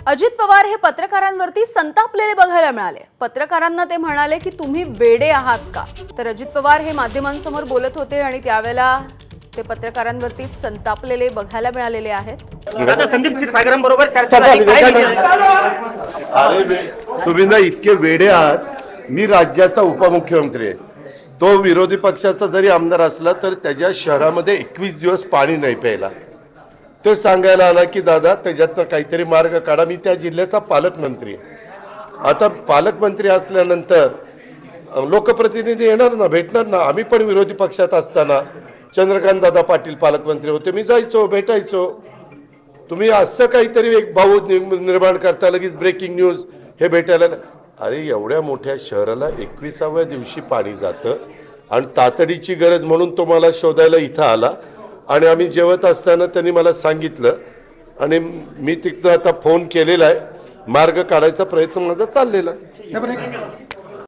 अजित पवार हे पत्रकारांवरती संतापलेले बघायला मिळाले। पत्रकारांना ते म्हणाले की तुम्ही बेडे आहात का। तर अजित पवार हे माध्यमांसमोर बोलत होते आणि त्यावेळेला ते पत्रकारांवरती संतापलेले बघायला मिळालेले आहेत। दादा संदीप क्षीरसागरांबरोबर चर्चा झाली। अरे तुम्ही ना इतके वेडे आहात। मी राज्याचा उपमुख्यमंत्री आहे। तो विरोधी पक्षाचा जरी आमदार असला तर त्याच्या शहरामध्ये 21 दिवस पाणी नाही प्यायला। तो सांगायला आला की दादा त्याच्यातनं काहीतरी मार्ग काढा। मी त्या जिल्ह्याचा पालकमंत्री आहे। आता पालकमंत्री असल्यानंतर लोकप्रतिनिधी येणार ना, भेटणार ना। आम्ही पण विरोधी पक्षात असताना चंद्रकांत दादा पाटील पालकमंत्री होते, मी जायचो, भेटायचो। तुम्ही असं काहीतरी एक भाऊ निर्माण करता, लगेच ब्रेकिंग न्यूज हे भेटायला। अरे एवढ्या मोठ्या शहराला 21व्या दिवशी पाणी जातं आणि तातडीची गरज म्हणून तो मला शोधायला इथं आला आणि आम्ही जेवत असताना त्यांनी मला सांगितलं आणि मी तिथं आता फोन केलेला आहे। मार्ग काढायचा प्रयत्न माझा चाललेला आहे।